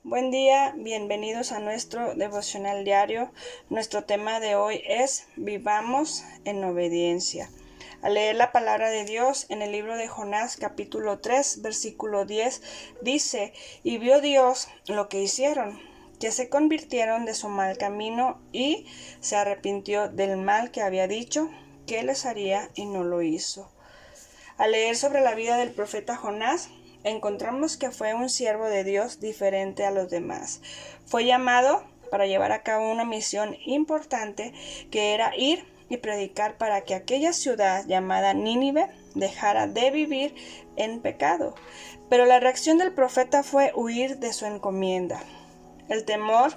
Buen día, bienvenidos a nuestro devocional diario. Nuestro tema de hoy es Vivamos en obediencia. Al leer la palabra de Dios en el libro de Jonás capítulo 3 versículo 10 dice: y vio Dios lo que hicieron, que se convirtieron de su mal camino y se arrepintió del mal que había dicho que les haría y no lo hizo. Al leer sobre la vida del profeta Jonás, encontramos que fue un siervo de Dios diferente a los demás. Fue llamado para llevar a cabo una misión importante, que era ir y predicar para que aquella ciudad llamada Nínive dejara de vivir en pecado. Pero la reacción del profeta fue huir de su encomienda. El temor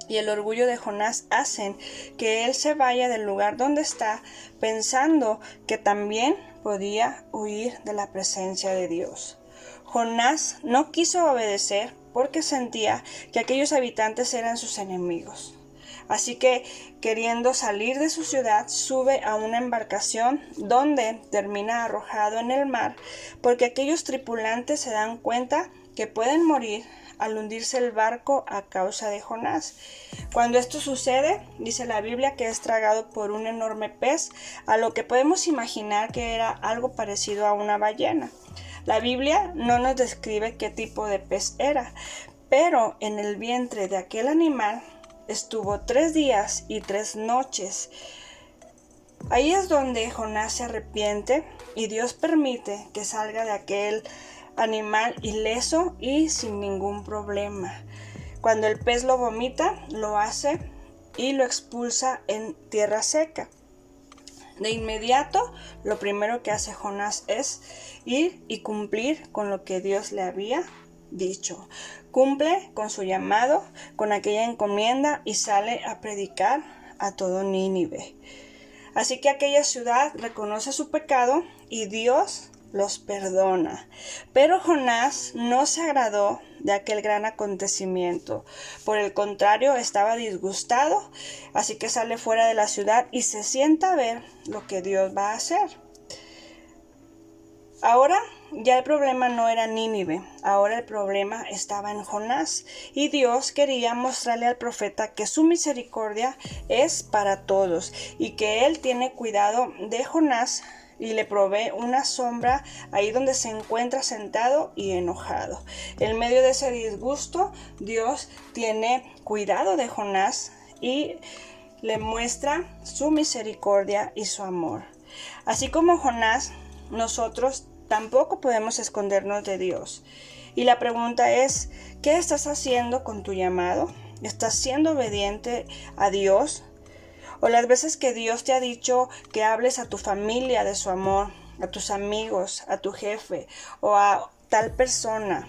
y el orgullo de Jonás hacen que él se vaya del lugar donde está, pensando que también podía huir de la presencia de Dios. Jonás no quiso obedecer porque sentía que aquellos habitantes eran sus enemigos. Así que, queriendo salir de su ciudad, sube a una embarcación donde termina arrojado en el mar, porque aquellos tripulantes se dan cuenta que pueden morir al hundirse el barco a causa de Jonás. Cuando esto sucede, dice la Biblia que es tragado por un enorme pez, a lo que podemos imaginar que era algo parecido a una ballena. La Biblia no nos describe qué tipo de pez era, pero en el vientre de aquel animal estuvo 3 días y 3 noches. Ahí es donde Jonás se arrepiente y Dios permite que salga de aquel animal ileso y sin ningún problema. Cuando el pez lo vomita, lo hace y lo expulsa en tierra seca. De inmediato, lo primero que hace Jonás es ir y cumplir con lo que Dios le había dicho. Cumple con su llamado, con aquella encomienda, y sale a predicar a todo Nínive. Así que aquella ciudad reconoce su pecado y Dios los perdona. Pero Jonás no se agradó de aquel gran acontecimiento. Por el contrario, estaba disgustado, así que sale fuera de la ciudad y se sienta a ver lo que Dios va a hacer. Ahora ya el problema no era Nínive, ahora el problema estaba en Jonás, y Dios quería mostrarle al profeta que su misericordia es para todos y que Él tiene cuidado de Jonás, y le provee una sombra ahí donde se encuentra sentado y enojado. En medio de ese disgusto, Dios tiene cuidado de Jonás y le muestra su misericordia y su amor. Así como Jonás, nosotros tampoco podemos escondernos de Dios. Y la pregunta es, ¿qué estás haciendo con tu llamado? ¿Estás siendo obediente a Dios? O las veces que Dios te ha dicho que hables a tu familia de su amor, a tus amigos, a tu jefe o a tal persona.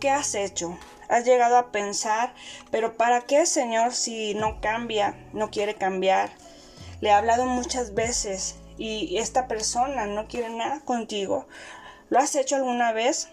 ¿Qué has hecho? ¿Has llegado a pensar, pero para qué, Señor, si no cambia, no quiere cambiar? Le he hablado muchas veces y esta persona no quiere nada contigo. ¿Lo has hecho alguna vez?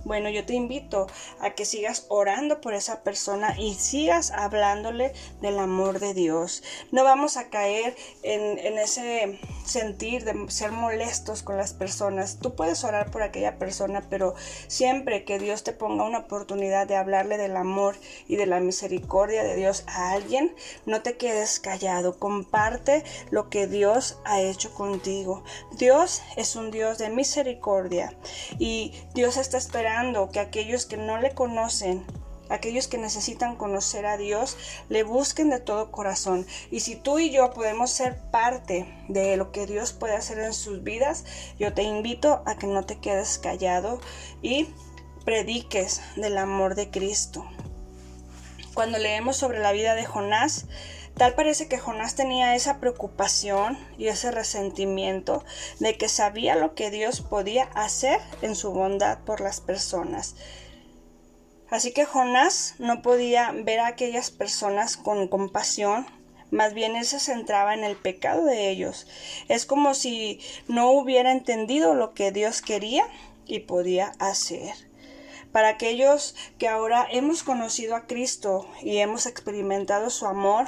Bueno, yo te invito a que sigas orando por esa persona y sigas hablándole del amor de Dios. No vamos a caer en ese sentir de ser molestos con las personas. Tú puedes orar por aquella persona, pero siempre que Dios te ponga una oportunidad de hablarle del amor y de la misericordia de Dios a alguien, no te quedes callado. Comparte lo que Dios ha hecho contigo. Dios es un Dios de misericordia y Dios está esperando que aquellos que no le conocen, aquellos que necesitan conocer a Dios, le busquen de todo corazón. Y si tú y yo podemos ser parte de lo que Dios puede hacer en sus vidas, yo te invito a que no te quedes callado y prediques del amor de Cristo. Cuando leemos sobre la vida de Jonás, tal parece que Jonás tenía esa preocupación y ese resentimiento de que sabía lo que Dios podía hacer en su bondad por las personas. Así que Jonás no podía ver a aquellas personas con compasión, más bien él se centraba en el pecado de ellos. Es como si no hubiera entendido lo que Dios quería y podía hacer. Para aquellos que ahora hemos conocido a Cristo y hemos experimentado su amor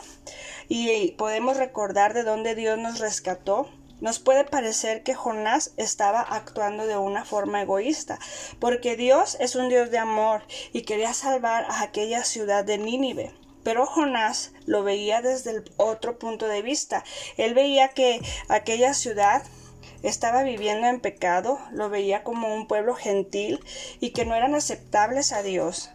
y podemos recordar de dónde Dios nos rescató, nos puede parecer que Jonás estaba actuando de una forma egoísta, porque Dios es un Dios de amor y quería salvar a aquella ciudad de Nínive. Pero Jonás lo veía desde el otro punto de vista. Él veía que aquella ciudad estaba viviendo en pecado, lo veía como un pueblo gentil y que no eran aceptables a Dios,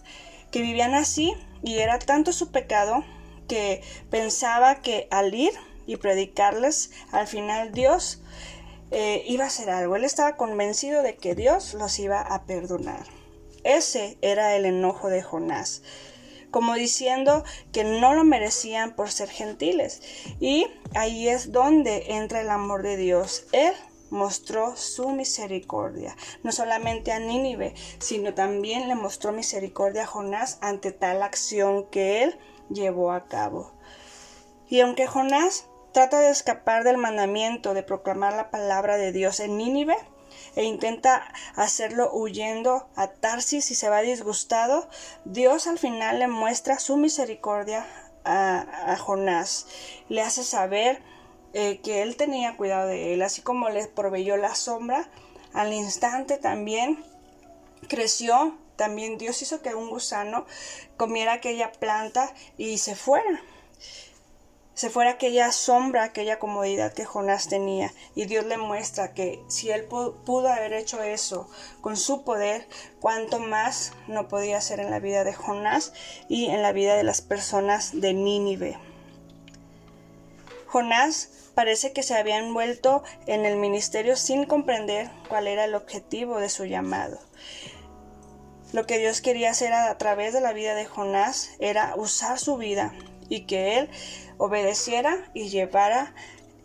que vivían así, y era tanto su pecado que pensaba que al ir y predicarles, al final Dios iba a hacer algo. Él estaba convencido de que Dios los iba a perdonar. Ese era el enojo de Jonás, como diciendo que no lo merecían por ser gentiles. Y ahí es donde entra el amor de Dios. Él mostró su misericordia, no solamente a Nínive, sino también le mostró misericordia a Jonás ante tal acción que él llevó a cabo. Y aunque Jonás trata de escapar del mandamiento de proclamar la palabra de Dios en Nínive, e intenta hacerlo huyendo a Tarsis y se va disgustado, Dios al final le muestra su misericordia a Jonás. Le hace saber que él tenía cuidado de él, así como le proveyó la sombra, al instante también creció. También Dios hizo que un gusano comiera aquella planta y se fuera aquella sombra, aquella comodidad que Jonás tenía. Y Dios le muestra que si él pudo haber hecho eso con su poder, cuánto más no podía hacer en la vida de Jonás y en la vida de las personas de Nínive. Jonás parece que se había envuelto en el ministerio sin comprender cuál era el objetivo de su llamado. Lo que Dios quería hacer a través de la vida de Jonás era usar su vida y que él obedeciera y llevara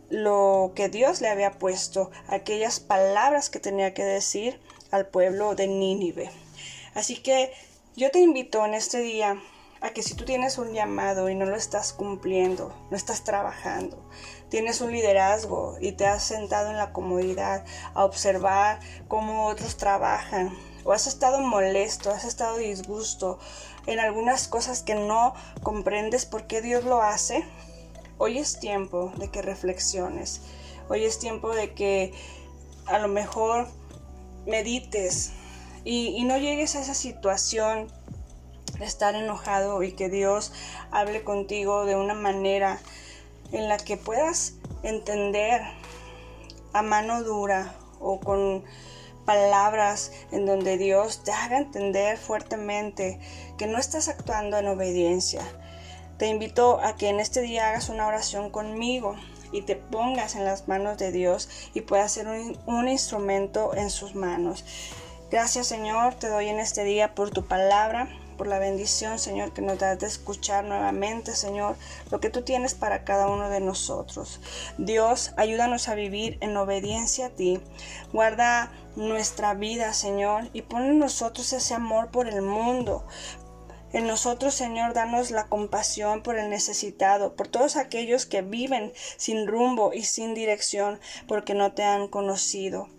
lo que Dios le había puesto, aquellas palabras que tenía que decir al pueblo de Nínive. Así que yo te invito en este día a que si tú tienes un llamado y no lo estás cumpliendo, no estás trabajando, tienes un liderazgo y te has sentado en la comodidad a observar cómo otros trabajan, o has estado molesto, has estado disgusto en algunas cosas que no comprendes por qué Dios lo hace, hoy es tiempo de que reflexiones. Hoy es tiempo de que a lo mejor medites y no llegues a esa situación de estar enojado y que Dios hable contigo de una manera en la que puedas entender a mano dura o con palabras en donde Dios te haga entender fuertemente que no estás actuando en obediencia. Te invito a que en este día hagas una oración conmigo y te pongas en las manos de Dios y puedas ser un instrumento en sus manos. Gracias, Señor, te doy en este día por tu palabra, por la bendición, Señor, que nos das de escuchar nuevamente, Señor, lo que tú tienes para cada uno de nosotros. Dios, ayúdanos a vivir en obediencia a ti. Guarda nuestra vida, Señor, y pon en nosotros ese amor por el mundo. En nosotros, Señor, danos la compasión por el necesitado, por todos aquellos que viven sin rumbo y sin dirección, porque no te han conocido.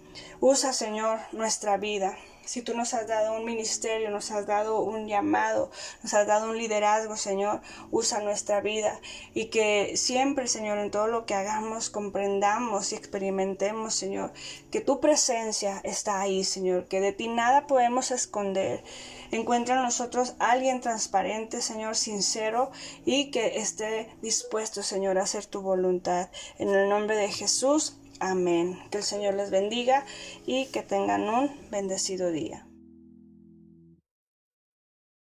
Usa, Señor, nuestra vida. Si tú nos has dado un ministerio, nos has dado un llamado, nos has dado un liderazgo, Señor, usa nuestra vida y que siempre, Señor, en todo lo que hagamos, comprendamos y experimentemos, Señor, que tu presencia está ahí, Señor, que de ti nada podemos esconder. Encuentra en nosotros alguien transparente, Señor, sincero y que esté dispuesto, Señor, a hacer tu voluntad. En el nombre de Jesús. Amén. Que el Señor les bendiga y que tengan un bendecido día.